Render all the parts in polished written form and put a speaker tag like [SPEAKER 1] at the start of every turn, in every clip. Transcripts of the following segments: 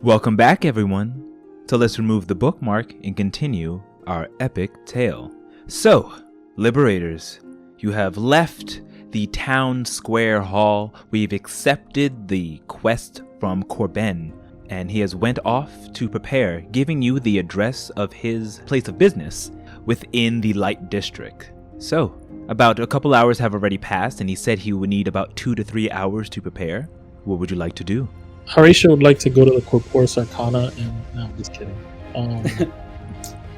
[SPEAKER 1] Welcome back, everyone. So let's remove the bookmark and continue our epic tale. So, Liberators, you have left the town square hall. We've accepted the quest from Corben, and he has went off to prepare, giving you the address of his place of business within the Light District. So, about a couple hours have already passed, and he said he would need about 2 to 3 hours to prepare. What would you like to do?
[SPEAKER 2] Horatio would like to go to the Corporis Arcana, and no, I'm just kidding. I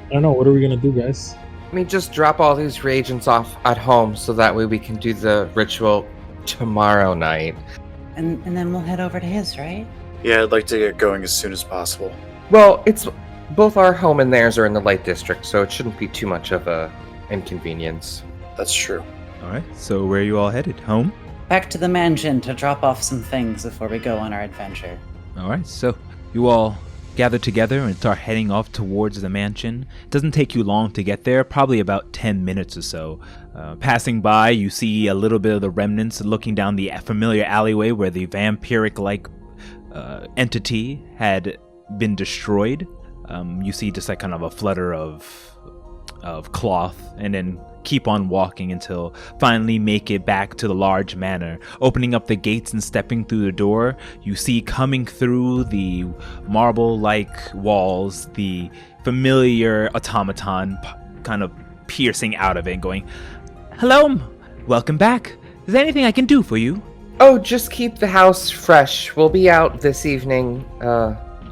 [SPEAKER 2] don't know. What are we gonna do, guys?
[SPEAKER 3] Let me just drop all these reagents off at home so that way we can do the ritual tomorrow night.
[SPEAKER 4] And then we'll head over to his, right?
[SPEAKER 5] Yeah, I'd like to get going as soon as possible.
[SPEAKER 3] Well, it's both our home and theirs are in the Light District, so it shouldn't be too much of a inconvenience.
[SPEAKER 5] That's true.
[SPEAKER 1] Alright, so where are you all headed? Home?
[SPEAKER 4] Back to the mansion to drop off some things before we go on our adventure.
[SPEAKER 1] Alright, so you all gather together and start heading off towards the mansion. It doesn't take you long to get there, probably about 10 minutes or so. Passing by, you see a little bit of the remnants looking down the familiar alleyway where the vampiric-like entity had been destroyed. You see just like kind of a flutter of cloth, and then keep on walking until finally make it back to the large manor. Opening up the gates and stepping through the door, you see coming through the marble-like walls the familiar automaton kind of piercing out of it and going, "Hello, welcome back. Is there anything I can do for you?"
[SPEAKER 3] Oh, just keep the house fresh. We'll be out this evening,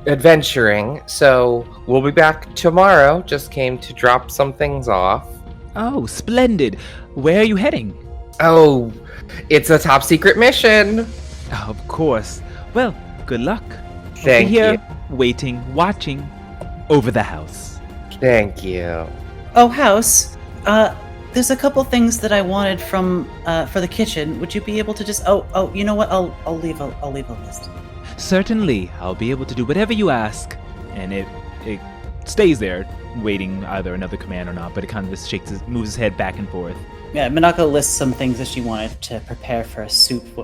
[SPEAKER 3] adventuring, so we'll be back tomorrow. Just came to drop some things off.
[SPEAKER 1] Oh, splendid. Where are you heading?
[SPEAKER 3] Oh, it's a top secret mission.
[SPEAKER 1] Of course. Well, good luck.
[SPEAKER 3] Thank
[SPEAKER 1] I'll be here,
[SPEAKER 3] you.
[SPEAKER 1] waiting, watching over the house.
[SPEAKER 3] Thank you.
[SPEAKER 4] Oh, house. There's a couple things that I wanted from for the kitchen. Would you be able to just? Oh, you know what? I'll leave a list.
[SPEAKER 1] Certainly, I'll be able to do whatever you ask. And it stays there, waiting either another command or not, but it kind of just moves its head back and forth.
[SPEAKER 4] Yeah, Minako lists some things that she wanted to prepare for a soup for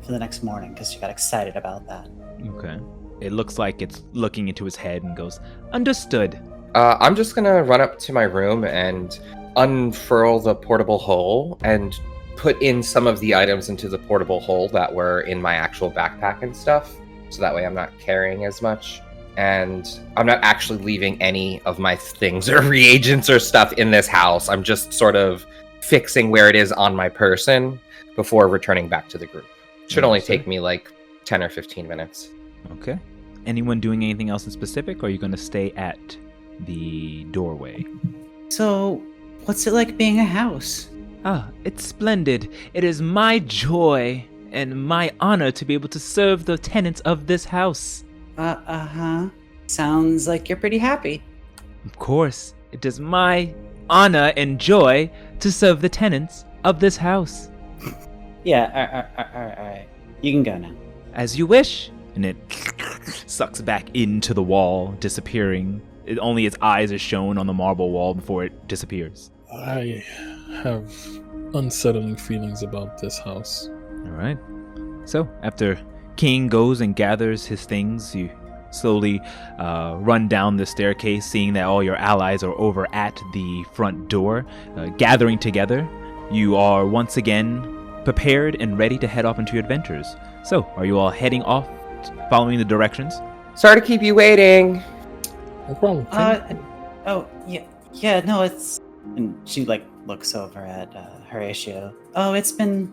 [SPEAKER 4] the next morning because she got excited about that.
[SPEAKER 1] Okay. It looks like it's looking into his head and goes, "Understood."
[SPEAKER 3] I'm just gonna run up to my room and unfurl the portable hole and put in some of the items into the portable hole that were in my actual backpack and stuff, so that way I'm not carrying as much. And I'm not actually leaving any of my things or reagents or stuff in this house. I'm just sort of fixing where it is on my person before returning back to the group. Should only take me like 10 or 15 minutes.
[SPEAKER 1] Okay. Anyone doing anything else in specific, or are you going to stay at the doorway?
[SPEAKER 4] So, what's it like being a house?
[SPEAKER 1] Ah, it's splendid. It is my joy and my honor to be able to serve the tenants of this house.
[SPEAKER 4] Uh-huh. Sounds like you're pretty happy.
[SPEAKER 1] Of course, it is my honor and joy to serve the tenants of this house.
[SPEAKER 4] Yeah, alright. You can go now.
[SPEAKER 1] As you wish. And it sucks back into the wall, disappearing. Only its eyes are shown on the marble wall before it disappears.
[SPEAKER 2] I have unsettling feelings about this house.
[SPEAKER 1] Alright. So, after King goes and gathers his things, you slowly run down the staircase, seeing that all your allies are over at the front door, gathering together. You are once again prepared and ready to head off into your adventures. So, are you all heading off, following the directions?
[SPEAKER 3] Sorry to keep you waiting.
[SPEAKER 2] No problem.
[SPEAKER 4] Yeah, no, it's... And she, looks over at Horatio. Oh, it's been...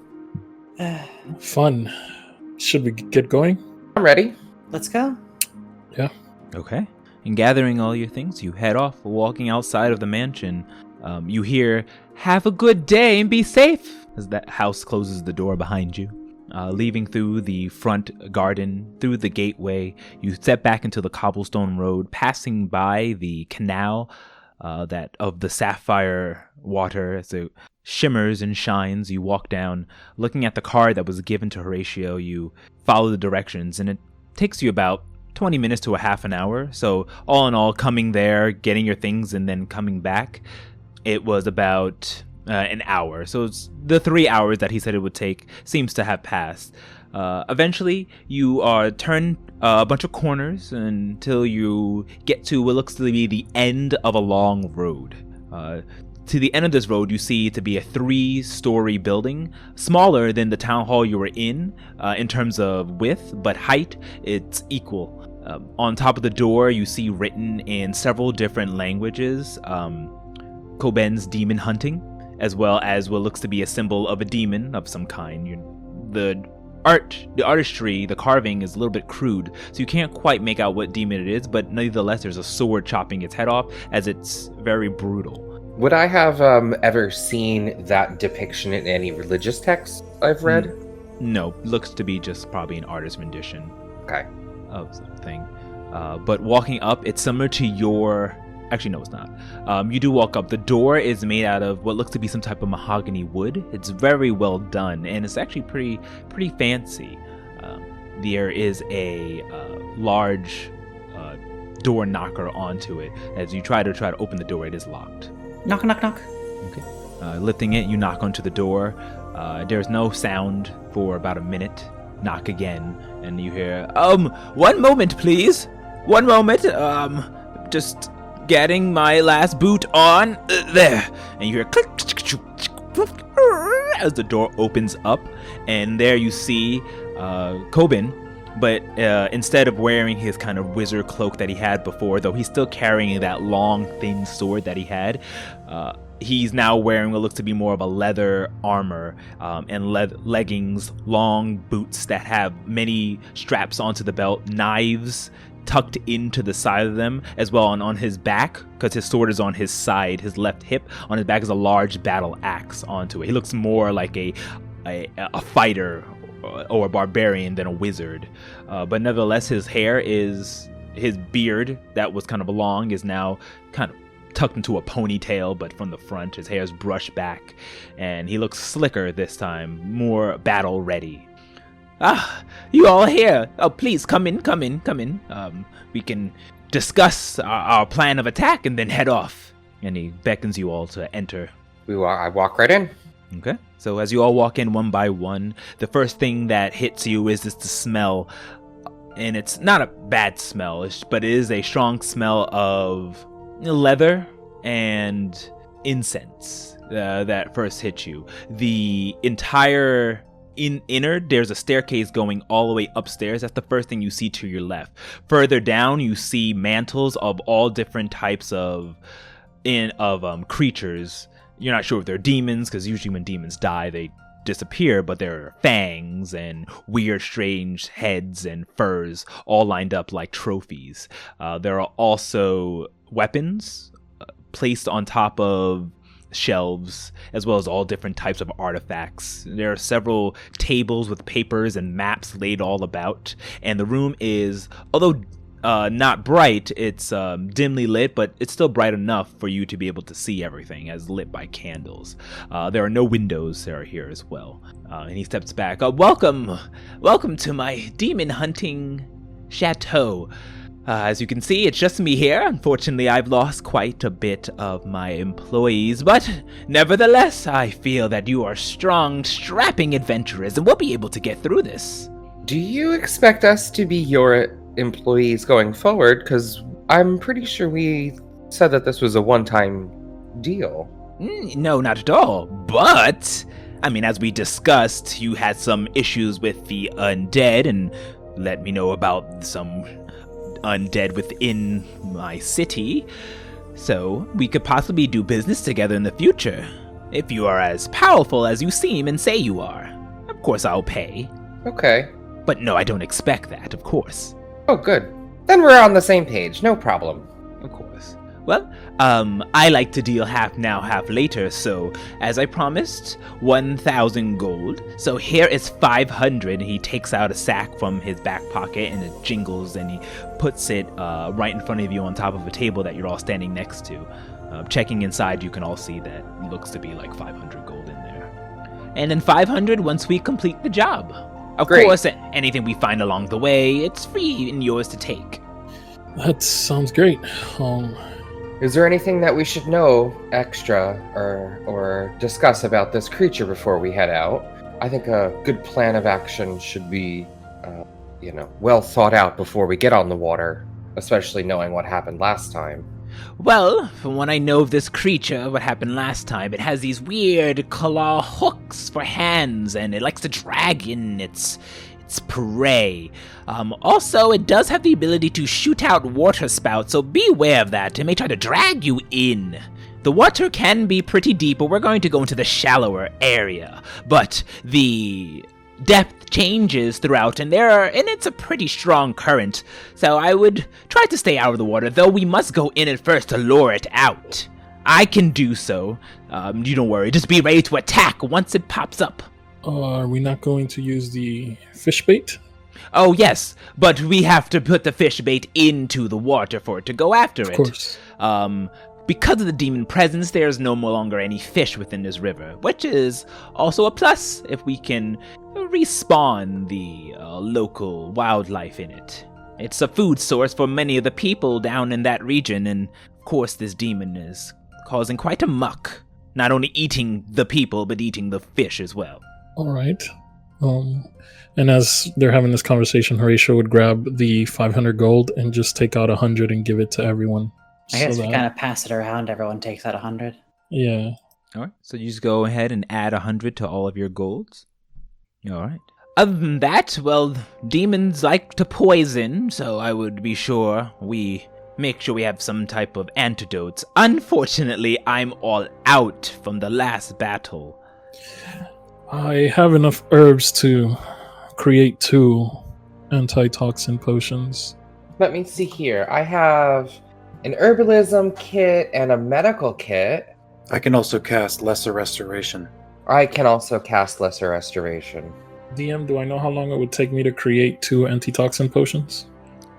[SPEAKER 2] Fun. Should we get going?
[SPEAKER 3] I'm ready.
[SPEAKER 4] Let's go.
[SPEAKER 2] Yeah.
[SPEAKER 1] Okay. And gathering all your things, you head off, walking outside of the mansion. You hear, "Have a good day and be safe," as that house closes the door behind you. Leaving through the front garden, through the gateway, you step back into the cobblestone road, passing by the canal that of the sapphire water as it shimmers and shines. You walk down, looking at the card that was given to Horatio. You follow the directions, and it takes you about 20 minutes to a half an hour. So all in all, coming there, getting your things, and then coming back, it was about an hour. So it's the 3 hours that he said it would take seems to have passed. Eventually, you are turned a bunch of corners until you get to what looks to be the end of a long road. To the end of this road, you see it to be a 3-story building, smaller than the town hall you were in terms of width, but height, it's equal. On top of the door, you see written in several different languages, Koben's demon hunting, as well as what looks to be a symbol of a demon of some kind. The artistry, the carving is a little bit crude, so you can't quite make out what demon it is, but nevertheless, there's a sword chopping its head off, as it's very brutal.
[SPEAKER 3] Would I have ever seen that depiction in any religious texts I've read?
[SPEAKER 1] No, looks to be just probably an artist's rendition.
[SPEAKER 3] Okay.
[SPEAKER 1] Of something. But walking up, it's similar to your... Actually, no, it's not. You do walk up. The door is made out of what looks to be some type of mahogany wood. It's very well done, and it's actually pretty fancy. There is a large door knocker onto it. As you try to open the door, it is locked.
[SPEAKER 4] Knock, knock, knock.
[SPEAKER 1] Okay. Lifting it, you knock onto the door. There's no sound for about a minute. Knock again, and you hear, one moment, please. One moment. Just getting my last boot on. There. And you hear click, as the door opens up, and there you see Koben. But instead of wearing his kind of wizard cloak that he had before, though he's still carrying that long, thin sword that he had, he's now wearing what looks to be more of a leather armor and leggings, long boots that have many straps onto the belt, knives tucked into the side of them, as well on his back, because his sword is on his side, his left hip. On his back is a large battle axe onto it. He looks more like a fighter or a barbarian than a wizard, but nevertheless, his beard that was kind of long is now kind of tucked into a ponytail, but from the front his hair is brushed back, and he looks slicker this time, more battle ready. You all here? Oh, please come in. We can discuss our plan of attack and then head off. And he beckons you all to enter.
[SPEAKER 3] I walk right in.
[SPEAKER 1] Okay. So as you all walk in one by one, the first thing that hits you is the smell. And it's not a bad smell, but it is a strong smell of leather and incense that first hits you. The entire inner, there's a staircase going all the way upstairs. That's the first thing you see to your left. Further down, you see mantles of all different types of creatures. You're not sure if they're demons, because usually when demons die, they disappear, but there are fangs and weird, strange heads and furs all lined up like trophies. There are also weapons placed on top of shelves, as well as all different types of artifacts. There are several tables with papers and maps laid all about, and the room is, although not bright, it's dimly lit, but it's still bright enough for you to be able to see everything, as lit by candles. There are no windows that are here as well. And he steps back. Welcome to my demon hunting chateau. As you can see, it's just me here. Unfortunately, I've lost quite a bit of my employees, but nevertheless, I feel that you are strong, strapping adventurers, and we'll be able to get through this.
[SPEAKER 3] Do you expect us to be your employees going forward? Because I'm pretty sure we said that this was a one-time deal.
[SPEAKER 1] No, not at all. But, I mean, as we discussed, you had some issues with the undead, and let me know about some undead within my city, so we could possibly do business together in the future. If you are as powerful as you seem and say you are, of course I'll pay.
[SPEAKER 3] Okay.
[SPEAKER 1] But no, I don't expect that, of course.
[SPEAKER 3] Oh, good. Then we're on the same page, no problem.
[SPEAKER 1] Of course. Well, I like to deal half now, half later, so as I promised, 1,000 gold. So here is 500, and he takes out a sack from his back pocket, and it jingles, and he puts it right in front of you on top of a table that you're all standing next to. Checking inside, you can all see that it looks to be like 500 gold in there. And then 500 once we complete the job. Of
[SPEAKER 3] Great.
[SPEAKER 1] course, anything we find along the way, it's free and yours to take.
[SPEAKER 2] That sounds great.
[SPEAKER 3] Is there anything that we should know extra or discuss about this creature before we head out? I think a good plan of action should be well thought out before we get on the water, especially knowing what happened last time.
[SPEAKER 1] Well, from what I know of this creature, what happened last time, it has these weird claw hooks for hands, and it likes to drag in its prey. Also, it does have the ability to shoot out water spouts, so be aware of that. It may try to drag you in. The water can be pretty deep, but we're going to go into the shallower area. But the depth changes throughout, and it's a pretty strong current. So I would try to stay out of the water, though we must go in it first to lure it out. I can do so. You don't worry. Just be ready to attack once it pops up.
[SPEAKER 2] Are we not going to use the fish bait?
[SPEAKER 1] Oh, yes, but we have to put the fish bait into the water for it to go after it.
[SPEAKER 2] Of course.
[SPEAKER 1] Because of the demon presence, there's no longer any fish within this river, which is also a plus if we can respawn the local wildlife in it. It's a food source for many of the people down in that region, and of course this demon is causing quite a muck. Not only eating the people, but eating the fish as well.
[SPEAKER 2] All right. And as they're having this conversation, Horatio would grab the 500 gold and just take out 100 and give it to everyone.
[SPEAKER 4] I guess we kind of pass it around. Everyone takes out 100.
[SPEAKER 2] Yeah.
[SPEAKER 1] All right, so you just go ahead and add 100 to all of your golds. All right. Other than that, well, demons like to poison, so I would be sure we make sure we have some type of antidotes. Unfortunately, I'm all out from the last battle.
[SPEAKER 2] I have enough herbs to create 2 antitoxin potions.
[SPEAKER 3] Let me see here. I have an herbalism kit and a medical kit.
[SPEAKER 5] I can also cast Lesser Restoration.
[SPEAKER 3] I can also cast Lesser Restoration.
[SPEAKER 2] DM, do I know how long it would take me to create 2 antitoxin potions?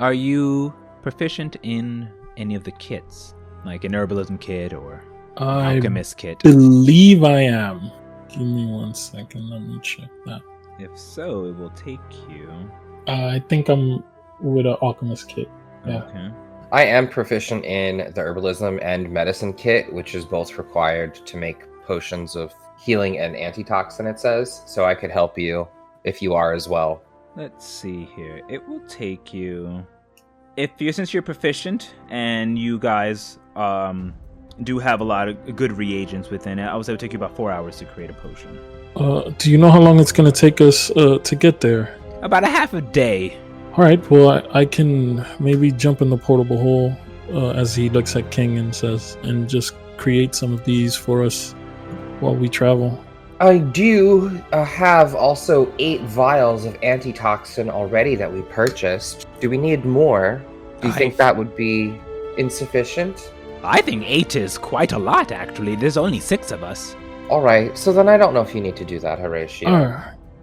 [SPEAKER 1] Are you proficient in any of the kits? Like an herbalism kit or
[SPEAKER 2] I
[SPEAKER 1] alchemist kit?
[SPEAKER 2] believe I am. Give me 1 second. Let me check that.
[SPEAKER 1] If so, it will take you...
[SPEAKER 2] I think I'm with an alchemist kit. Yeah.
[SPEAKER 1] Okay.
[SPEAKER 3] I am proficient in the herbalism and medicine kit, which is both required to make potions of healing and antitoxin, it says. So I could help you if you are as well.
[SPEAKER 1] Let's see here. It will take you... Since you're proficient and you guys do have a lot of good reagents within it, I would say it would take you about 4 hours to create a potion.
[SPEAKER 2] Do you know how long it's going to take us to get there?
[SPEAKER 1] About a half a day.
[SPEAKER 2] All right, well, I can maybe jump in the portable hole as he looks at King and says, and just create some of these for us while we travel.
[SPEAKER 3] I do have also 8 vials of antitoxin already that we purchased. Do we need more? Do you think that would be insufficient?
[SPEAKER 1] I think 8 is quite a lot, actually. There's only 6 of us.
[SPEAKER 3] Alright, so then I don't know if you need to do that, Horatio.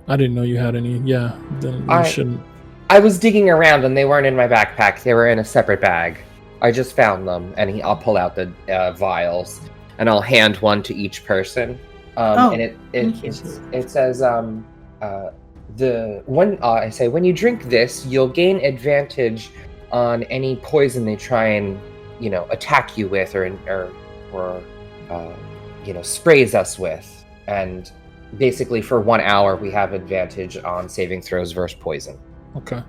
[SPEAKER 2] I didn't know you had any. Yeah, then you shouldn't.
[SPEAKER 3] I was digging around and they weren't in my backpack. They were in a separate bag. I just found them, and I'll pull out the vials, and I'll hand one to each person. And it says I say when you drink this, you'll gain advantage on any poison they try and attack you with or sprays us with, and basically for 1 hour we have advantage on saving throws versus poison.
[SPEAKER 2] Okay.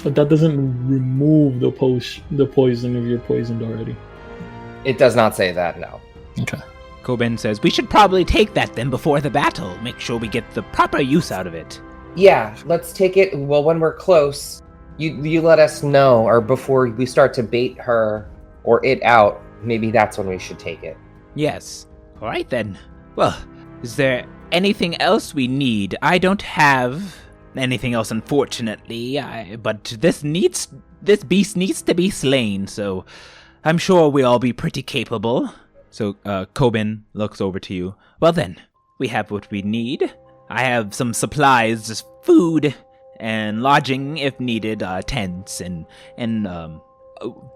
[SPEAKER 2] But that doesn't remove the poison if you're poisoned already.
[SPEAKER 3] It does not say that, no.
[SPEAKER 2] Okay.
[SPEAKER 1] Koben says, we should probably take that then before the battle. Make sure we get the proper use out of it.
[SPEAKER 3] Yeah, let's take it. Well, when we're close, you let us know, or before we start to bait her or it out, maybe that's when we should take it.
[SPEAKER 1] Yes. All right then. Well, is there anything else we need? I don't have anything else, unfortunately, but this beast needs to be slain, so I'm sure we'll all be pretty capable. So Koben looks over to you. Well then, we have what we need. I have some supplies, just food and lodging if needed, tents and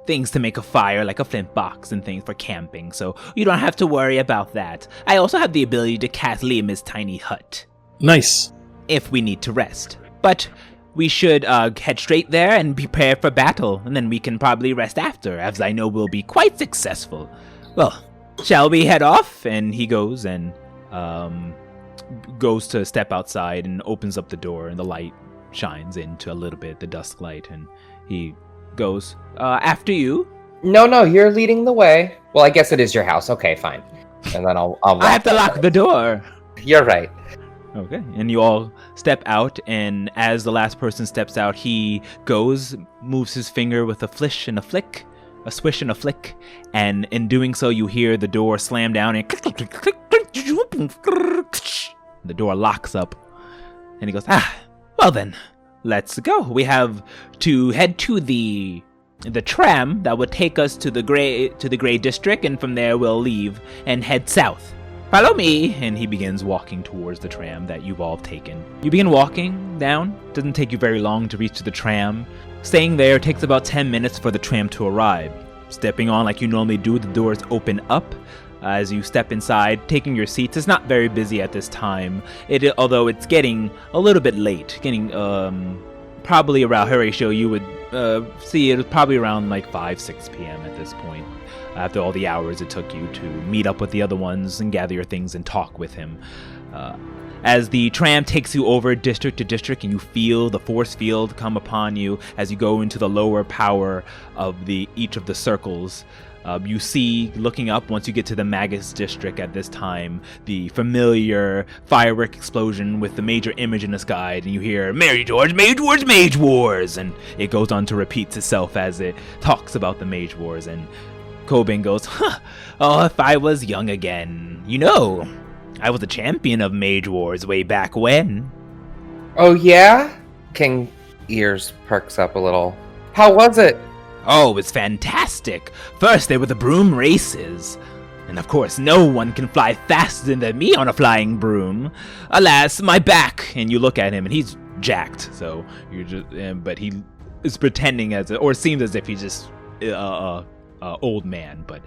[SPEAKER 1] things to make a fire, like a flint box and things for camping, so you don't have to worry about that. I also have the ability to cast Liam's tiny hut.
[SPEAKER 2] Nice.
[SPEAKER 1] If we need to rest. But we should head straight there and prepare for battle, and then we can probably rest after, as I know we'll be quite successful. Well, shall we head off? And he goes and goes to step outside and opens up the door, and the light shines into a little bit the dusk light, and he goes, after you.
[SPEAKER 3] No, you're leading the way. Well, I guess it is your house. Okay, fine. And then I'll
[SPEAKER 1] I have to lock the door.
[SPEAKER 3] You're right.
[SPEAKER 1] Okay, and you all step out, and as the last person steps out, he goes, moves his finger with a flish and a flick, a swish and a flick, and in doing so, you hear the door slam down, and the door locks up, and he goes, well then, let's go. We have to head to the tram that would take us to the gray district, and from there we'll leave and head south. Follow me, and he begins walking towards the tram that you've all taken. You begin walking down. Doesn't take you very long to reach the tram. Staying there takes about 10 minutes for the tram to arrive. Stepping on like you normally do, the doors open up. As you step inside, taking your seats. It's not very busy at this time, although it's getting a little bit late. Getting probably around Horatio, you would see it probably around like 5-6 p.m. at this point. After all the hours it took you to meet up with the other ones and gather your things and talk with him. As the tram takes you over district to district, and you feel the force field come upon you as you go into the lower power of each of the circles. You see, looking up, once you get to the Magus district at this time, the familiar firework explosion with the major image in the sky, and you hear, Mage Wars, Mage Wars, Mage Wars! And it goes on to repeat itself as it talks about the Mage Wars, and Cobain goes, oh, if I was young again. You know, I was a champion of Mage Wars way back when.
[SPEAKER 3] Oh, yeah? King Ears perks up a little. How was it?
[SPEAKER 1] Oh, it was fantastic. First, there were the broom races. And of course, no one can fly faster than me on a flying broom. Alas, my back. And you look at him, and he's jacked. So you're just, but he is pretending or seems as if he's just old man. But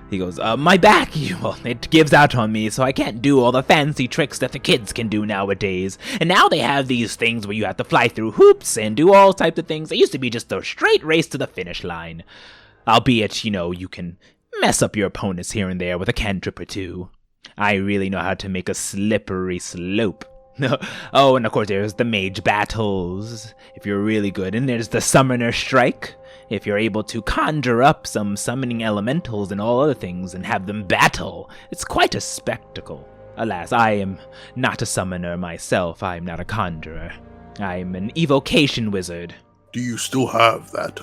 [SPEAKER 1] he goes, my back, it gives out on me, so I can't do all the fancy tricks that the kids can do nowadays. And now they have these things where you have to fly through hoops and do all types of things. It used to be just a straight race to the finish line. Albeit, you can mess up your opponents here and there with a cantrip or two. I really know how to make a slippery slope. Oh, and of course there's the mage battles, if you're really good. And there's the summoner strike, if you're able to conjure up some summoning elementals and all other things and have them battle. It's quite a spectacle. Alas, I am not a summoner myself. I am not a conjurer. I am an evocation wizard.
[SPEAKER 6] Do you still have that,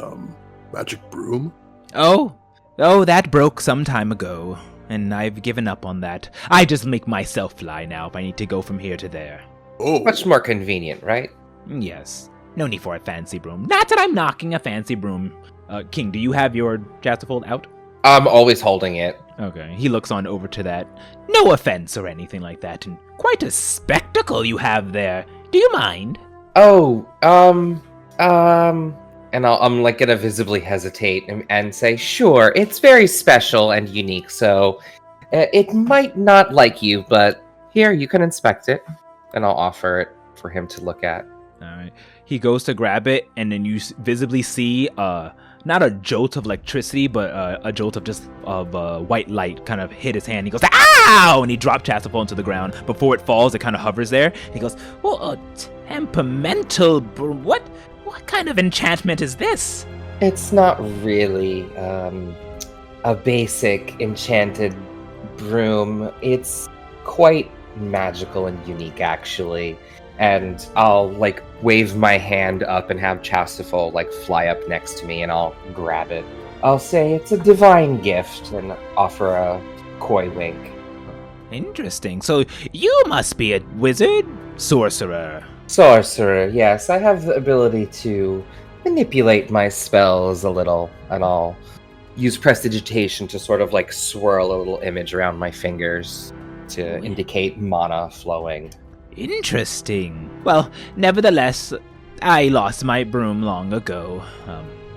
[SPEAKER 6] magic broom?
[SPEAKER 1] Oh, that broke some time ago, and I've given up on that. I just make myself fly now if I need to go from here to there.
[SPEAKER 6] Oh.
[SPEAKER 3] Much more convenient, right?
[SPEAKER 1] Yes. No need for a fancy broom. Not that I'm knocking a fancy broom. King, do you have your Jastafold out?
[SPEAKER 3] I'm always holding it.
[SPEAKER 1] Okay, he looks on over to that. No offense or anything like that, and quite a spectacle you have there. Do you mind?
[SPEAKER 3] Oh, and I'm like gonna visibly hesitate and say, sure, it's very special and unique, so it might not like you, but here, you can inspect it, and I'll offer it for him to look at.
[SPEAKER 1] Alright. He goes to grab it, and then you visibly see, not a jolt of electricity, but a jolt of white light kind of hit his hand. He goes, ow! And he dropped Chastafol into the ground. Before it falls, it kind of hovers there. He goes, well, a temperamental, what kind of enchantment is this?
[SPEAKER 3] It's not really, a basic enchanted broom. It's quite magical and unique, actually. And I'll, wave my hand up and have Chastafol, fly up next to me, and I'll grab it. I'll say it's a divine gift and offer a coy wink.
[SPEAKER 1] Interesting. So you must be a wizard? Sorcerer?
[SPEAKER 3] Sorcerer, yes. I have the ability to manipulate my spells a little, and I'll use prestidigitation to sort of, swirl a little image around my fingers to indicate mana flowing.
[SPEAKER 1] Interesting. Well, nevertheless, I lost my broom long ago.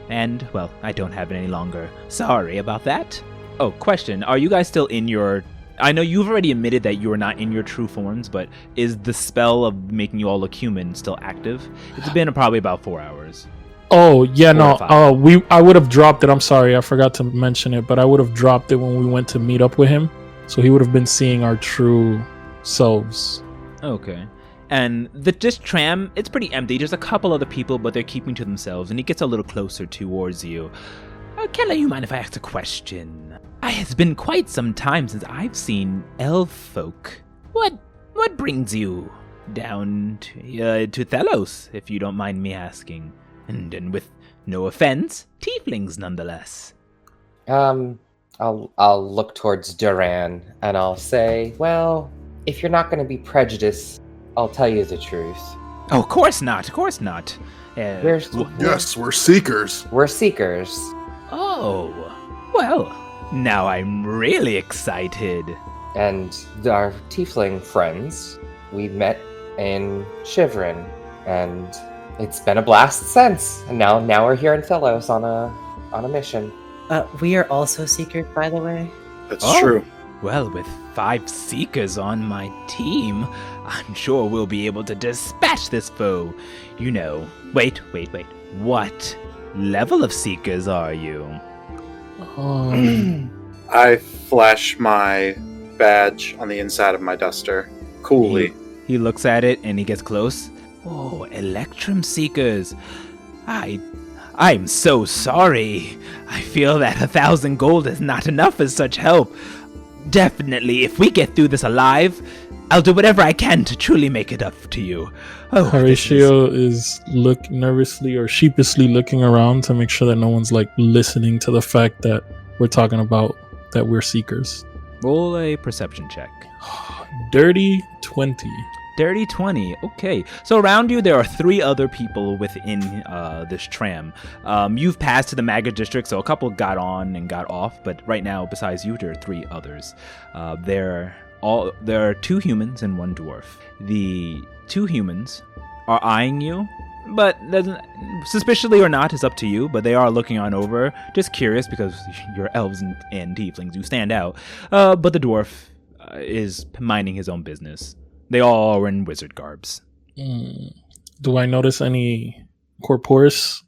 [SPEAKER 1] And, well, I don't have it any longer. Sorry about that. Oh, question. Are you guys still in your... I know you've already admitted that you are not in your true forms, but is the spell of making you all look human still active? It's been probably about 4 hours.
[SPEAKER 2] Oh, yeah, no. I would have dropped it. I'm sorry. I forgot to mention it, but I would have dropped it when we went to meet up with him. So he would have been seeing our true selves.
[SPEAKER 1] Okay. And this tram, it's pretty empty. There's a couple other people, but they're keeping to themselves, and he gets a little closer towards you. Kella, you mind if I ask a question? It's been quite some time since I've seen elf folk. What brings you down to Thelos, if you don't mind me asking? And with no offense, tieflings nonetheless.
[SPEAKER 3] I'll look towards Duran, and I'll say, well, if you're not going to be prejudiced, I'll tell you the truth.
[SPEAKER 1] Oh, of course not.
[SPEAKER 6] Yes, we're seekers.
[SPEAKER 3] We're seekers.
[SPEAKER 1] Oh, well, now I'm really excited.
[SPEAKER 3] And our tiefling friends, we met in Shivrin, and it's been a blast since. And now we're here in Thelos on a mission.
[SPEAKER 4] We are also seekers, by the way.
[SPEAKER 5] That's true.
[SPEAKER 1] Well, with 5 seekers on my team, I'm sure we'll be able to dispatch this foe. You know, wait. What level of seekers are you?
[SPEAKER 5] I flash my badge on the inside of my duster. Coolly.
[SPEAKER 1] He looks at it and he gets close. Oh, Electrum seekers. I'm so sorry. I feel that 1,000 gold is not enough as such help. Definitely, if we get through this alive, I'll do whatever I can to truly make it up to you. Oh,
[SPEAKER 2] Horatio is nervously or sheepishly looking around to make sure that no one's listening to the fact that we're talking about that we're seekers.
[SPEAKER 1] Roll a perception check.
[SPEAKER 2] Dirty 20.
[SPEAKER 1] Dirty 20. Okay. So around you, there are 3 other people within this tram. You've passed to the Maga district, so a couple got on and got off. But right now, besides you, there are 3 others. There are 2 humans and 1 dwarf. The 2 humans are eyeing you, but suspiciously or not is up to you. But they are looking on over, just curious because you're elves and tieflings. You stand out. But the dwarf is minding his own business. They all are in wizard garbs.
[SPEAKER 2] Do I notice any corporous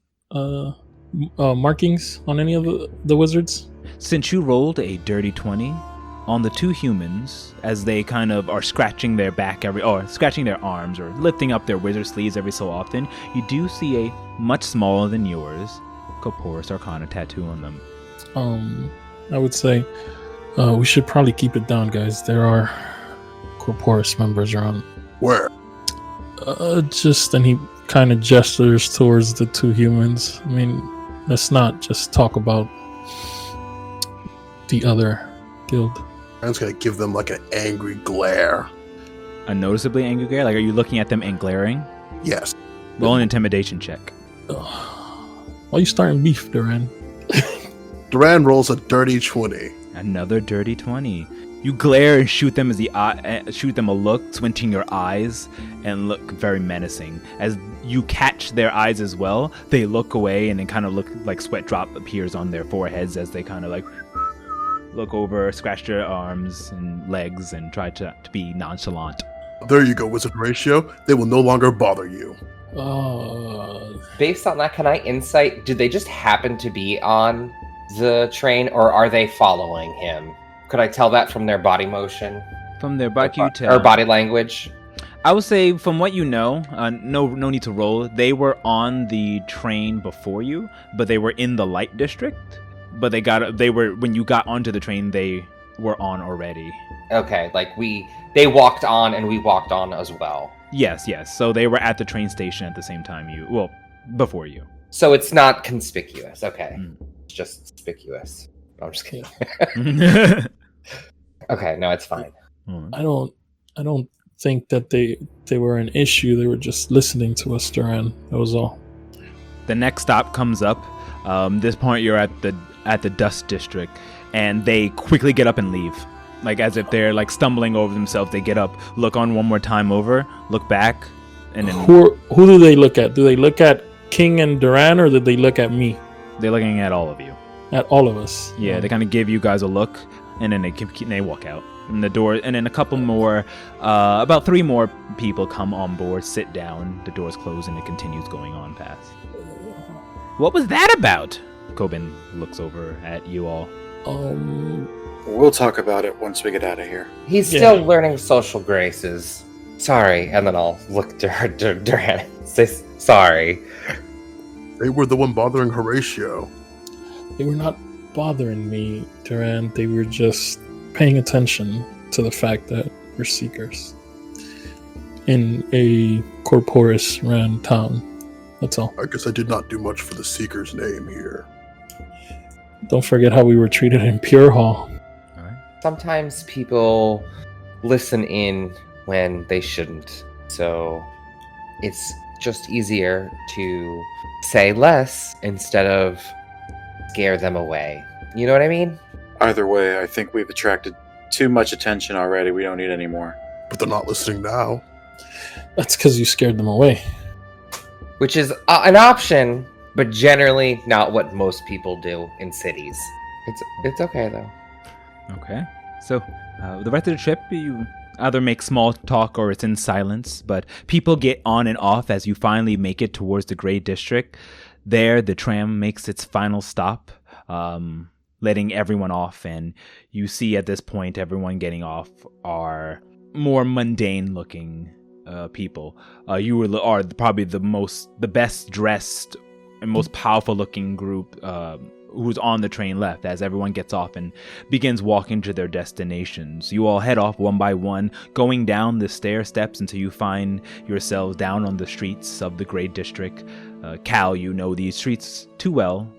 [SPEAKER 2] markings on any of the wizards?
[SPEAKER 1] Since you rolled a dirty 20 on the 2 humans, as they kind of are scratching their back or scratching their arms or lifting up their wizard sleeves every so often, you do see a much smaller than yours Corporus Arcana tattoo on them.
[SPEAKER 2] I would say we should probably keep it down, guys. There are Corporus members around.
[SPEAKER 6] Where?
[SPEAKER 2] And he kind of gestures towards the 2 humans. I mean, let's not just talk about the other guild.
[SPEAKER 6] I'm just gonna give them an angry glare.
[SPEAKER 1] A noticeably angry glare? Are you looking at them and glaring?
[SPEAKER 6] Yes.
[SPEAKER 1] Roll an intimidation check.
[SPEAKER 2] Why are you starting beef, Duran?
[SPEAKER 6] Duran rolls a dirty 20.
[SPEAKER 1] Another dirty 20. You glare and shoot them shoot them a look, squinting your eyes, and look very menacing. As you catch their eyes as well, they look away, and it kind of look like sweat drop appears on their foreheads as they kind of look over, scratch their arms and legs, and try to be nonchalant.
[SPEAKER 6] There you go, Wizard Ratio. They will no longer bother you.
[SPEAKER 3] Based on that, can I insight? Do they just happen to be on the train, or are they following him? Could I tell that from their body motion?
[SPEAKER 1] From their body, you tell.
[SPEAKER 3] Or body language?
[SPEAKER 1] I would say, from what you know, no need to roll. They were on the train before you, but they were in the light district. But when you got onto the train, they were on already.
[SPEAKER 3] Okay, they walked on and we walked on as well.
[SPEAKER 1] Yes. So they were at the train station at the same time before you.
[SPEAKER 3] So it's not conspicuous. Okay. It's just conspicuous. No, I'm just kidding. Okay, no, it's fine.
[SPEAKER 2] I don't think that they were an issue. They were just listening to us, Duran. That was all.
[SPEAKER 1] The next stop comes up. This point you're at the dust district, and they quickly get up and leave. As if they're stumbling over themselves. They get up, look on one more time over, look back, and then
[SPEAKER 2] who do they look at? Do they look at King and Duran, or did they look at me?
[SPEAKER 1] They're looking at all of you.
[SPEAKER 2] At all of us.
[SPEAKER 1] Yeah, they kind of give you guys a look, and then they walk out. And the door, and then a couple more, about 3 more people come on board, sit down. The doors close, and it continues going on past. What was that about? Kobin looks over at you all.
[SPEAKER 5] We'll talk about it once we get out of here.
[SPEAKER 3] He's still learning social graces. Sorry, and then I'll look Duran and say sorry.
[SPEAKER 6] They were the one bothering Horatio.
[SPEAKER 2] They were not bothering me, Duran. They were just paying attention to the fact that we're seekers in a corporous ran town. That's all.
[SPEAKER 6] I guess I did not do much for the Seeker's name here.
[SPEAKER 2] Don't forget how we were treated in Pure Hall.
[SPEAKER 1] All right.
[SPEAKER 3] Sometimes people listen in when they shouldn't, so it's just easier to say less instead of scare them away. You know what I mean?
[SPEAKER 5] Either way, I think we've attracted too much attention already. We don't need any more.
[SPEAKER 6] But they're not listening now.
[SPEAKER 2] That's because you scared them away.
[SPEAKER 3] Which is an option, but generally not what most people do in cities. It's okay though.
[SPEAKER 1] Okay. So, the rest of the trip, you either make small talk or it's in silence, but people get on and off as you finally make it towards the Grey District. There, the tram makes its final stop, letting everyone off, and you see at this point everyone getting off are more mundane-looking people. You are probably the best dressed and most powerful-looking group who's on the train left as everyone gets off and begins walking to their destinations. You all head off one by one, going down the stair steps until you find yourselves down on the streets of the Grey District. Cal, you know these streets too well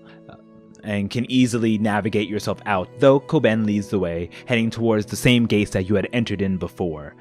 [SPEAKER 1] and can easily navigate yourself out, though Koben leads the way, heading towards the same gates that you had entered in before.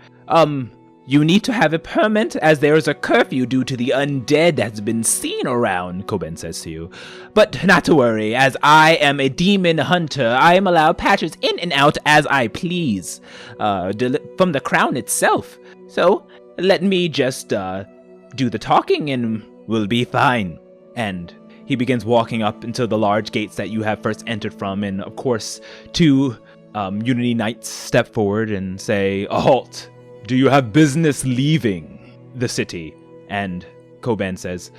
[SPEAKER 1] You need to have a permit as there is a curfew due to the undead that's been seen around, Koben says to you. But not to worry, as I am a demon hunter, I am allowed patches in and out as I please, from the crown itself. So, let me just do the talking and we'll be fine. And he begins walking up into the large gates that you have first entered from, and of course, two Unity Knights step forward and say, "A halt! Do you have business leaving the city?" And Koben says,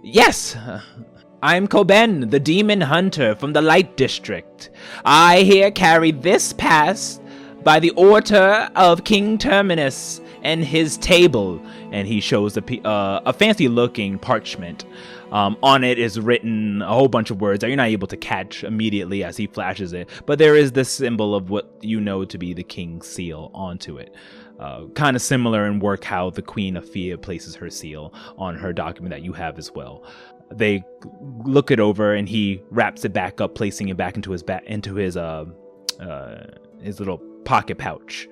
[SPEAKER 1] "Yes, I'm Koben, the demon hunter from the Light District. I here carry this pass by the order of King Terminus and his table." And he shows a fancy-looking parchment. On it is written a whole bunch of words that you're not able to catch immediately as he flashes it, but there is this symbol of what you know to be the king's seal onto it. Kind of similar in work how the Queen of Fia places her seal on her document that you have as well. They look it over and he wraps it back up, placing it back into his little pocket pouch.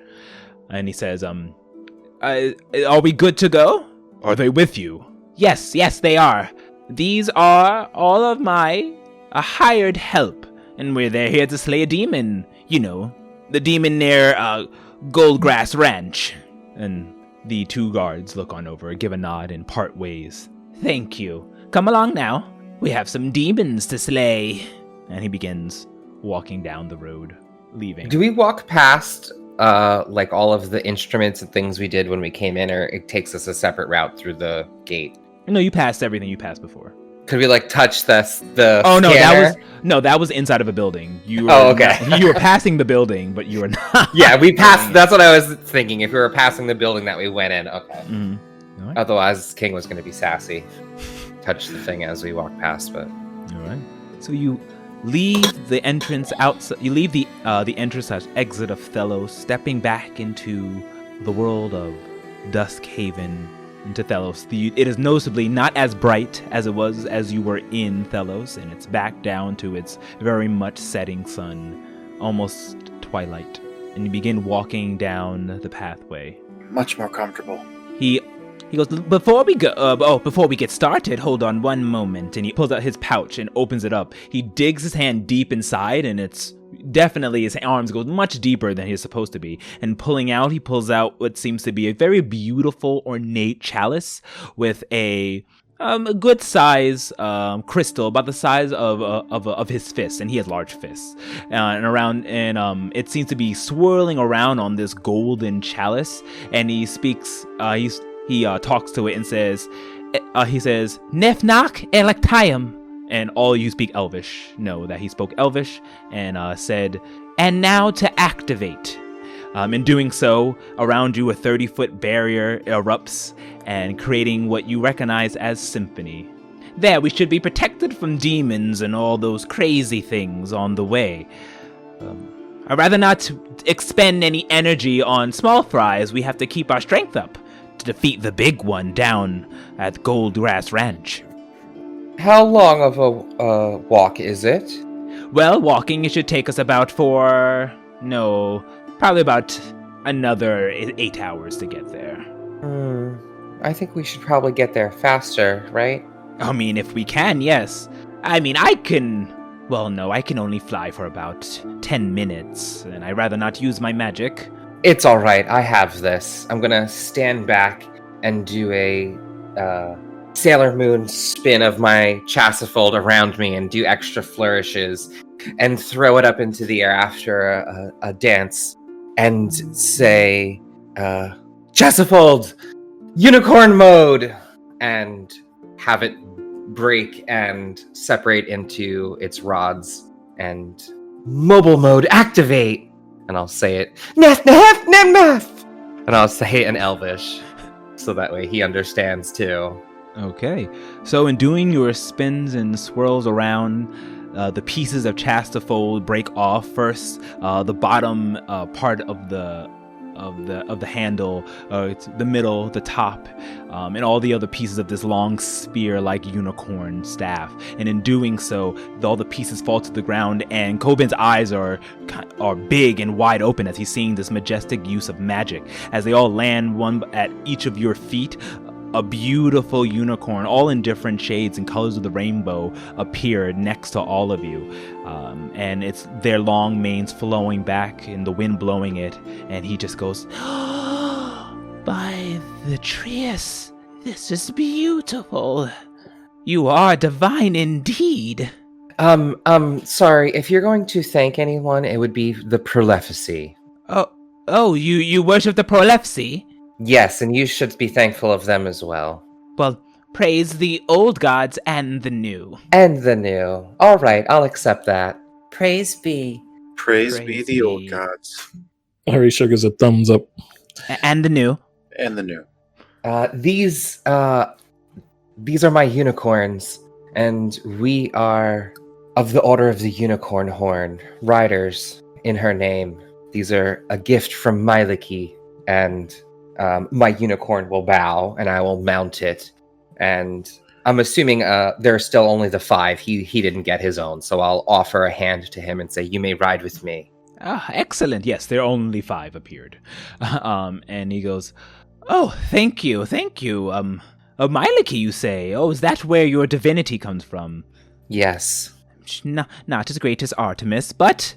[SPEAKER 1] And he says, "Are we good to go? Are they with you?" Yes, they are. These are all of my hired help, and they're here to slay a demon. You know, the demon near Goldgrass Ranch. And the two guards look on over, give a nod, and part ways. "Thank you. Come along now. We have some demons to slay." And he begins walking down the road, leaving.
[SPEAKER 3] Do we walk past like all of the instruments and things we did when we came in, or it takes us a separate route through the gate?
[SPEAKER 1] No, you passed everything you passed before.
[SPEAKER 3] Could we like touch the
[SPEAKER 1] Oh no,
[SPEAKER 3] scanner?
[SPEAKER 1] that was inside of a building. You were
[SPEAKER 3] okay.
[SPEAKER 1] You were passing the building, but you were not.
[SPEAKER 3] Yeah, we passed. That's what I was thinking. If we were passing the building that we went in, okay.
[SPEAKER 1] Mm-hmm. Right.
[SPEAKER 3] Otherwise, King was going to be sassy. Touch the thing as we walk past, but
[SPEAKER 1] All right. So you leave the entrance outside. You leave the entrance/exit of Thelos, stepping back into the world of Duskhaven, into Thelos. It is noticeably not as bright as it was as you were in Thelos, and it's back down to its very much setting sun, almost twilight. And you begin walking down the pathway.
[SPEAKER 5] Much more comfortable.
[SPEAKER 1] He goes, before we get started, hold on one moment. And he pulls out his pouch and opens it up. He digs his hand deep inside, and it's definitely, his arms go much deeper than he's supposed to be. And he pulls out what seems to be a very beautiful, ornate chalice with a good size crystal, about the size of his fist, and he has large fists. It seems to be swirling around on this golden chalice. And he speaks. He talks to it and says, "Nefnak electium." And all you speak Elvish know that he spoke Elvish, and said, "And now to activate. In doing so, around you a 30-foot barrier erupts and creating what you recognize as symphony. There, we should be protected from demons and all those crazy things on the way. I'd rather not expend any energy on small fries. We have to keep our strength up to defeat the big one down at Goldgrass Ranch.
[SPEAKER 3] How long of a walk is it?
[SPEAKER 1] Well, walking, it should take us probably about another 8 hours to get there.
[SPEAKER 3] I think we should probably get there faster, right?
[SPEAKER 1] I mean, if we can, yes. I mean, I can only fly for about 10 minutes, and I'd rather not use my magic.
[SPEAKER 3] It's alright, I have this. I'm gonna stand back and do a Sailor Moon spin of my chasufold around me and do extra flourishes and throw it up into the air after a dance and say, chasufold, unicorn mode, and have it break and separate into its rods and mobile mode activate. And I'll say it, Nef, Nef, Nef, Nef! And I'll say it in Elvish, so that way he understands too.
[SPEAKER 1] Okay, so in doing your spins and swirls around, the pieces of chastifold break off first. The bottom part of the handle, it's the middle, the top, and all the other pieces of this long spear-like unicorn staff. And in doing so, all the pieces fall to the ground, and Kobin's eyes are big and wide open as he's seeing this majestic use of magic. As they all land one at each of your feet, a beautiful unicorn, all in different shades and colors of the rainbow, appeared next to all of you. And it's their long manes flowing back and the wind blowing it. And he just goes, "By the Trius, this is beautiful. You are divine indeed."
[SPEAKER 3] Sorry, if you're going to thank anyone, it would be the Prolephacy.
[SPEAKER 1] Oh, you worship the Prolephacy?
[SPEAKER 3] Yes, and you should be thankful of them as well.
[SPEAKER 1] Well, praise the old gods and the new.
[SPEAKER 3] And the new. All right, I'll accept that.
[SPEAKER 4] Praise be.
[SPEAKER 5] Praise be the old gods.
[SPEAKER 2] Harry shook us a thumbs up.
[SPEAKER 1] And the new.
[SPEAKER 5] And the new.
[SPEAKER 3] These are my unicorns, and we are of the Order of the Unicorn Horn, riders in her name. These are a gift from Myliki, and my unicorn will bow, and I will mount it. And I'm assuming there are still only the 5. He didn't get his own, so I'll offer a hand to him and say, "You may ride with me."
[SPEAKER 1] Ah, excellent. Yes, there are only 5 appeared. And he goes, "Oh, thank you. Myliki, you say? Oh, is that where your divinity comes from?"
[SPEAKER 3] Yes.
[SPEAKER 1] Not as great as Artemis, but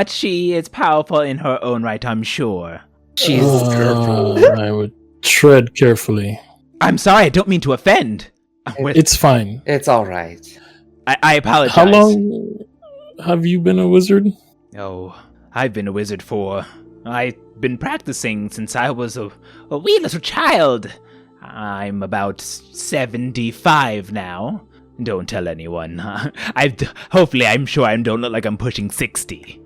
[SPEAKER 1] she is powerful in her own right, I'm sure.
[SPEAKER 3] She's
[SPEAKER 2] careful. I would tread carefully.
[SPEAKER 1] I'm sorry, I don't mean to offend.
[SPEAKER 2] It's fine.
[SPEAKER 3] It's all right.
[SPEAKER 1] I apologize.
[SPEAKER 2] How long have you been a wizard?
[SPEAKER 1] Oh, I've been a wizard I've been practicing since I was a wee little child. I'm about 75 now. Don't tell anyone. I'm sure I don't look like I'm pushing 60.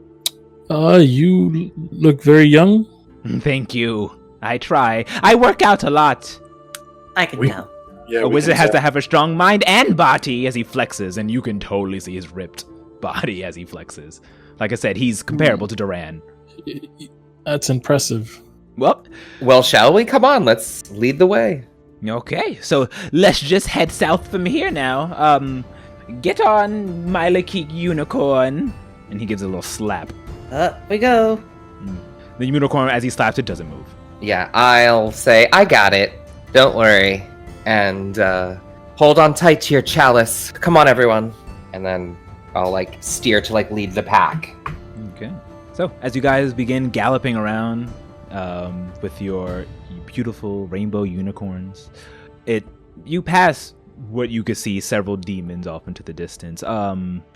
[SPEAKER 2] You look very young.
[SPEAKER 1] Thank you. I try. I work out a lot.
[SPEAKER 4] I can tell.
[SPEAKER 5] Yeah,
[SPEAKER 1] A wizard has to have a strong mind and body as he flexes, and you can totally see his ripped body as he flexes. Like I said, he's comparable to Duran.
[SPEAKER 2] That's impressive.
[SPEAKER 1] Well,
[SPEAKER 3] shall we? Come on, let's lead the way.
[SPEAKER 1] okay, so let's just head south from here now. Get on, Myliki Unicorn. And he gives a little slap.
[SPEAKER 4] Up we go.
[SPEAKER 1] The unicorn, as he slaps it, doesn't move.
[SPEAKER 3] Yeah, I'll say, "I got it. Don't worry." And hold on tight to your chalice. Come on, everyone. And then I'll steer to lead the pack.
[SPEAKER 1] Okay. So as you guys begin galloping around with your beautiful rainbow unicorns, you pass what you could see several demons off into the distance,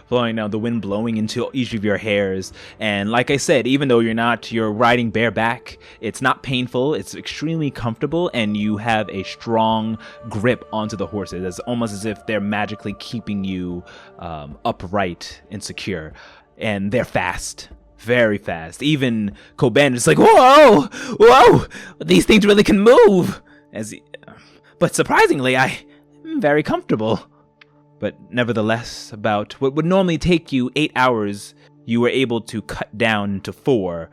[SPEAKER 1] flowing down, the wind blowing into each of your hairs. And like I said, even though you're riding bareback, it's not painful, it's extremely comfortable, and you have a strong grip onto the horses. It's almost as if they're magically keeping you upright and secure. And they're fast very fast. Even Koben is like, whoa, whoa, these things really can move. But surprisingly, I'm very comfortable. But nevertheless, about what would normally take you 8 hours, you were able to cut down to 4.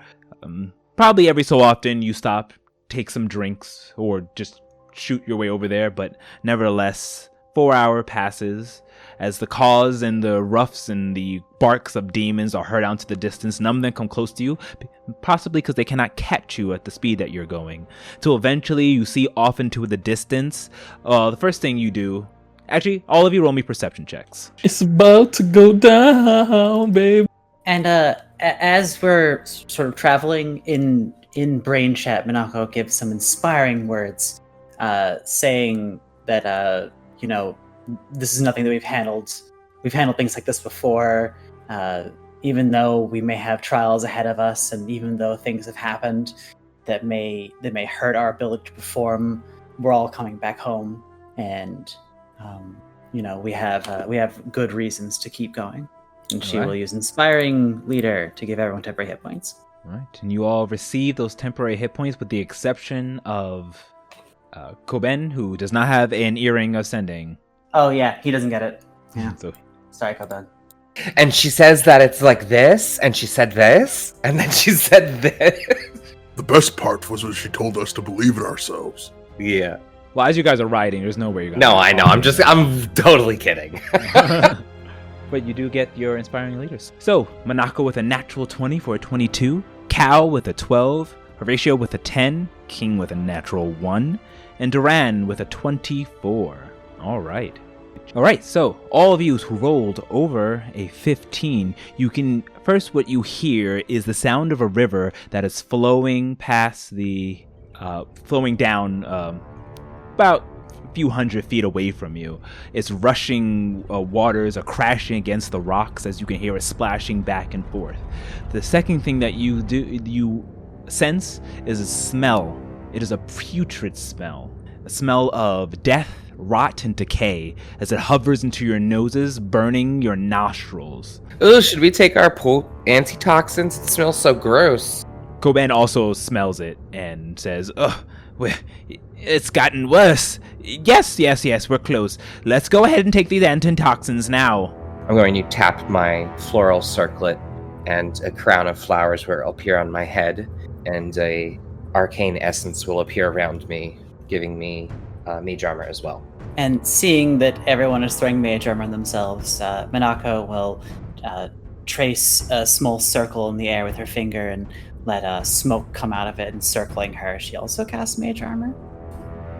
[SPEAKER 1] Probably every so often you stop, take some drinks, or just shoot your way over there, but nevertheless, 4 hour passes as the caws and the roughs and the barks of demons are heard out into the distance. None of them come close to you, possibly because they cannot catch you at the speed that you're going. Till eventually you see off into the distance. The first thing you do, actually, all of you roll me perception checks.
[SPEAKER 2] It's about to go down, babe.
[SPEAKER 4] And as we're sort of traveling in brain chat, Minako gives some inspiring words, saying that this is nothing that we've handled. We've handled things like this before. Even though we may have trials ahead of us, and even though things have happened that may hurt our ability to perform, we're all coming back home, and we have good reasons to keep going. And she will use Inspiring Leader to give everyone temporary hit points.
[SPEAKER 1] All right, and you all receive those temporary hit points with the exception of Koben, who does not have an earring ascending.
[SPEAKER 4] Oh yeah, he doesn't get it. Yeah.
[SPEAKER 1] So,
[SPEAKER 4] sorry, Koben.
[SPEAKER 3] And she says that it's like this, and she said this, and then she said this.
[SPEAKER 6] The best part was when she told us to believe in ourselves.
[SPEAKER 3] Yeah.
[SPEAKER 1] well, as you guys are riding, there's nowhere you're going.
[SPEAKER 3] No, I know. I'm totally kidding.
[SPEAKER 1] But you do get your inspiring leaders. So, Minako with a natural 20 for a 22, Cal with a 12, Horatio with a 10, King with a natural 1, and Duran with a 24. All right, so all of you who rolled over a 15, first what you hear is the sound of a river that is flowing past flowing down about a few hundred feet away from you. Its rushing waters are crashing against the rocks as you can hear it splashing back and forth. The second thing that you sense is a smell. It is a putrid smell. A smell of death, rot, and decay as it hovers into your noses, burning your nostrils.
[SPEAKER 3] Ooh, should we take our antitoxins? It smells so gross.
[SPEAKER 1] Koben also smells it and says, "Ugh, it's gotten worse. Yes, we're close. Let's go ahead and take these antitoxins now."
[SPEAKER 3] I'm going to tap my floral circlet, and a crown of flowers will appear on my head, and a arcane essence will appear around me, giving me mage armor as well.
[SPEAKER 4] And seeing that everyone is throwing mage armor on themselves, Minako will trace a small circle in the air with her finger and let smoke come out of it, encircling her. She also casts mage armor.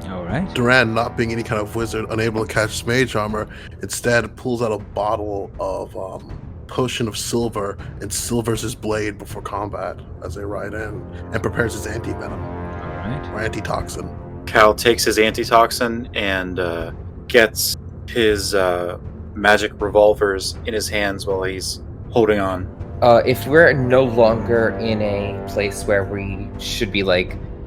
[SPEAKER 1] All right.
[SPEAKER 6] Duran, not being any kind of wizard, unable to catch mage armor, instead pulls out a bottle of potion of silver and silvers his blade before combat as they ride in, and prepares his anti-venom.
[SPEAKER 1] All right.
[SPEAKER 6] Or antitoxin.
[SPEAKER 5] Cal takes his antitoxin and gets his magic revolvers in his hands while he's holding on.
[SPEAKER 3] If we're no longer in a place where we should be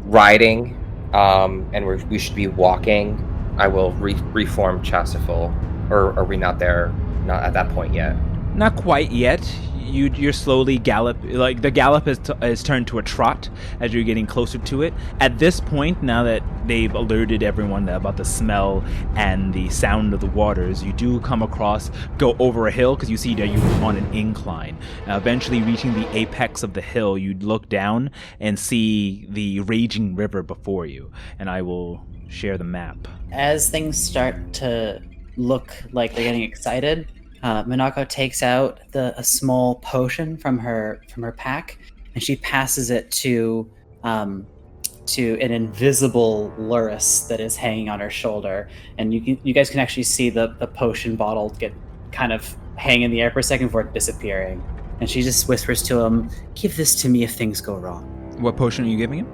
[SPEAKER 3] riding, and we should be walking, I will reform Chasiful. Or are we not there? Not at that point yet.
[SPEAKER 1] Not quite yet. You're slowly the gallop is turned to a trot as you're getting closer to it. At this point, now that they've alerted everyone about the smell and the sound of the waters, you do go over a hill because you see that you're on an incline. Eventually reaching the apex of the hill, you look down and see the raging river before you. And I will share the map.
[SPEAKER 4] As things start to look like they're getting excited, Minako takes out a small potion from her pack, and she passes it to an invisible Luris that is hanging on her shoulder. And you guys can actually see the potion bottle get kind of hang in the air for a second before disappearing. And she just whispers to him, "Give this to me if things go wrong."
[SPEAKER 1] What potion are you giving him?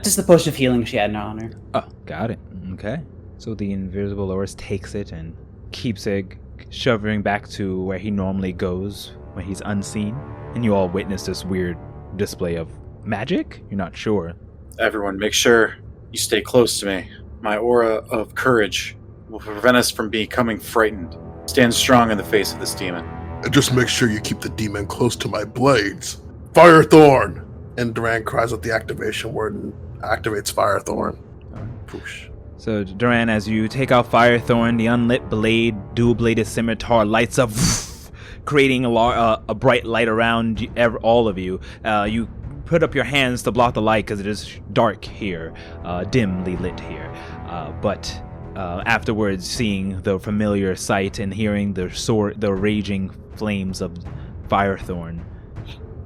[SPEAKER 4] Just the potion of healing she had in her honor.
[SPEAKER 1] Oh, got it. Okay. So the invisible Luris takes it and keeps it, shoving back to where he normally goes when he's unseen. And you all witness this weird display of magic? You're not sure.
[SPEAKER 5] Everyone, make sure you stay close to me. My aura of courage will prevent us from becoming frightened. Stand strong in the face of this demon.
[SPEAKER 6] And just make sure you keep the demon close to my blades. Firethorn! And Duran cries out the activation word and activates Firethorn. Poosh.
[SPEAKER 1] So, Duran, as you take out Firethorn, the unlit blade, dual-bladed scimitar lights up, creating a bright light around all of you. You put up your hands to block the light because it is dark here, dimly lit here. But afterwards, seeing the familiar sight and hearing the raging flames of Firethorn,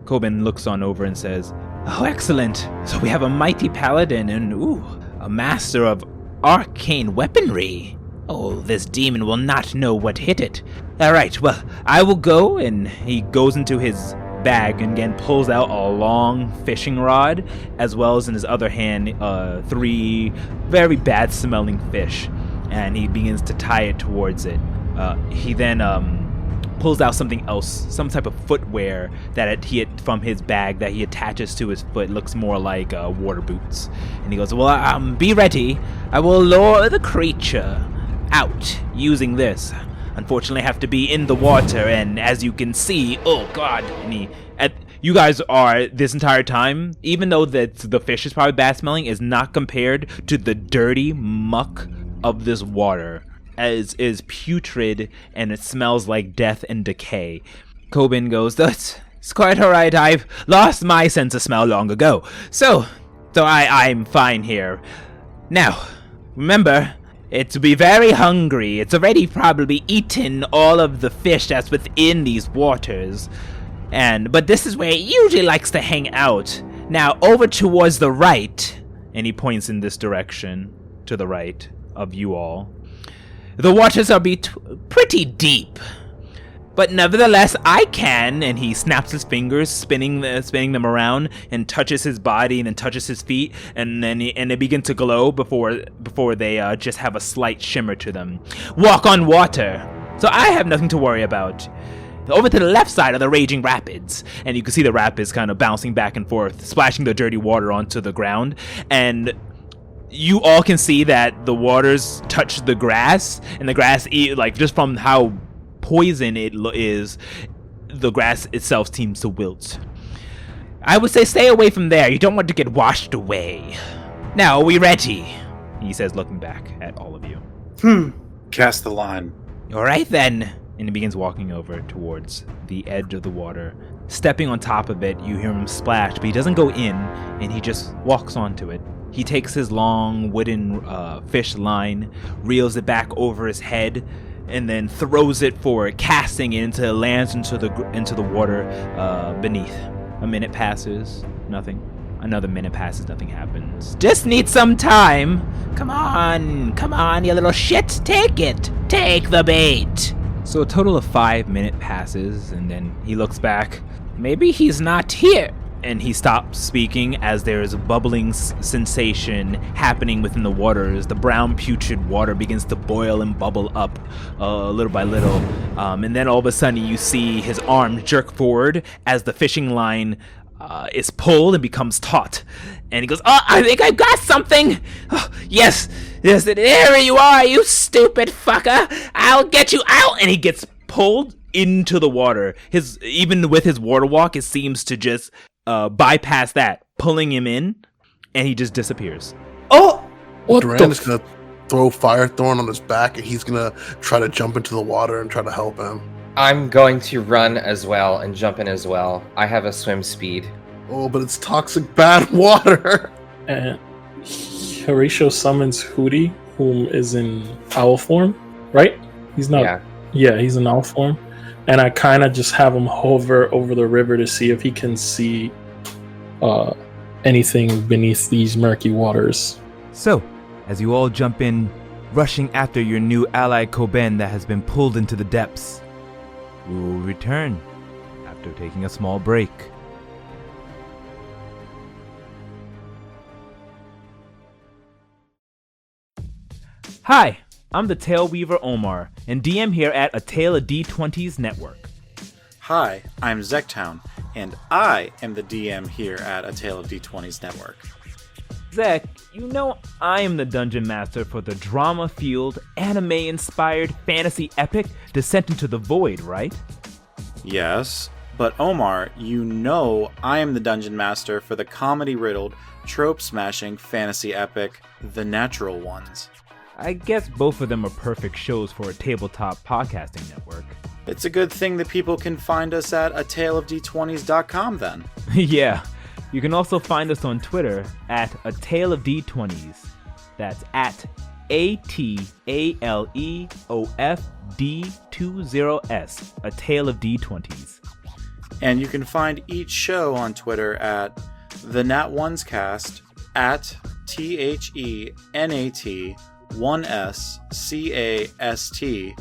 [SPEAKER 1] Coben looks on over and says, "Oh, excellent! So we have a mighty paladin and, a master of arcane weaponry. Oh, this demon will not know what hit it. Alright, well, I will go," and he goes into his bag and again pulls out a long fishing rod, as well as in his other hand, 3 very bad smelling fish, and he begins to tie it towards it. He then pulls out something else, some type of footwear that he had from his bag that he attaches to his foot. Looks more like water boots. And he goes, "Well, be ready. I will lure the creature out using this. Unfortunately, I have to be in the water, and as you can see, oh god." And you guys are, this entire time, even though the fish is probably bad smelling, is not compared to the dirty muck of this water. As is putrid, and it smells like death and decay. Coben goes, "It's quite alright, I've lost my sense of smell long ago. So I'm fine here. Now, remember, to be very hungry. It's already probably eaten all of the fish that's within these waters. But this is where it usually likes to hang out. Now, over towards the right," and he points in this direction, to the right of you all. "The waters are pretty deep, but nevertheless I can," and he snaps his fingers, spinning them around, and touches his body and then touches his feet, and then they begin to glow before they just have a slight shimmer to them. "Walk on water, so I have nothing to worry about. Over to the left side of the raging rapids," and you can see the rapids kind of bouncing back and forth, splashing the dirty water onto the ground, and you all can see that the waters touch the grass, and the grass, like, just from how poison it is, the grass itself seems to wilt. "I would say stay away from there. You don't want to get washed away. Now, are we ready?" he says, looking back at all of you.
[SPEAKER 5] Cast the line.
[SPEAKER 1] "All right, then." And he begins walking over towards the edge of the water. Stepping on top of it, you hear him splash, but he doesn't go in, and he just walks onto it. He takes his long wooden fish line, reels it back over his head, and then throws it forward, casting it until it lands into the water beneath. A minute passes, nothing. Another minute passes, nothing happens. "Just need some time. Come on, you little shit. Take it. Take the bait." So a total of 5 minutes passes, and then he looks back. "Maybe he's not here." And he stops speaking as there's a bubbling sensation happening within the waters. The brown putrid water begins to boil and bubble up little by little. And then all of a sudden you see his arm jerk forward as the fishing line is pulled and becomes taut. And he goes, "Oh, I think I've got something. Oh, yes, there you are, you stupid fucker. I'll get you out." And he gets pulled into the water. Even with his water walk, it seems to just bypass that, pulling him in, and he just disappears.
[SPEAKER 4] Oh!
[SPEAKER 2] What
[SPEAKER 6] Duran is gonna throw Firethorn on his back, and he's gonna try to jump into the water and try to help him.
[SPEAKER 3] I'm going to run as well and jump in as well. I have a swim speed.
[SPEAKER 6] Oh, but it's toxic bad water.
[SPEAKER 2] And Horatio summons Hootie, whom is in owl form, right? He's not. Yeah, he's in owl form. And I kind of just have him hover over the river to see if he can see anything beneath these murky waters.
[SPEAKER 1] So, as you all jump in, rushing after your new ally Coben that has been pulled into the depths, we will return after taking a small break. Hi, I'm the Tale Weaver Omar, and DM here at A Tale of D20's Network.
[SPEAKER 5] Hi, I'm Zektown, and I am the DM here at A Tale of D20's Network.
[SPEAKER 1] Zek, you know I am the Dungeon Master for the drama-fueled, anime-inspired fantasy epic Descent into the Void, right?
[SPEAKER 5] Yes, But Omar, you know I am the Dungeon Master for the comedy-riddled, trope-smashing fantasy epic, The Natural Ones.
[SPEAKER 1] I guess both of them are perfect shows for a tabletop podcasting network.
[SPEAKER 5] It's a good thing that people can find us at ataleofd20s.com then.
[SPEAKER 1] Yeah, you can also find us on Twitter at A Tale of D20s. That's at ATALEOFD20S, A Tale of D20s.
[SPEAKER 5] And you can find each show on Twitter at The Nat Ones Cast, at THENAT1SCAST,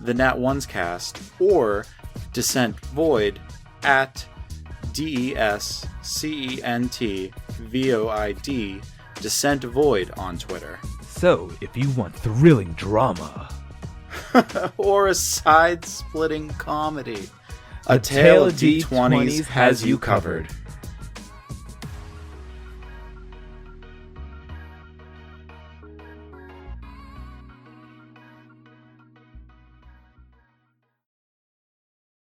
[SPEAKER 5] The Nat Ones Cast, or Descent Void at DESCENTVOID, Descent Void on Twitter.
[SPEAKER 1] So, if you want thrilling drama,
[SPEAKER 5] or a side-splitting comedy, A Tale of D20s has you covered.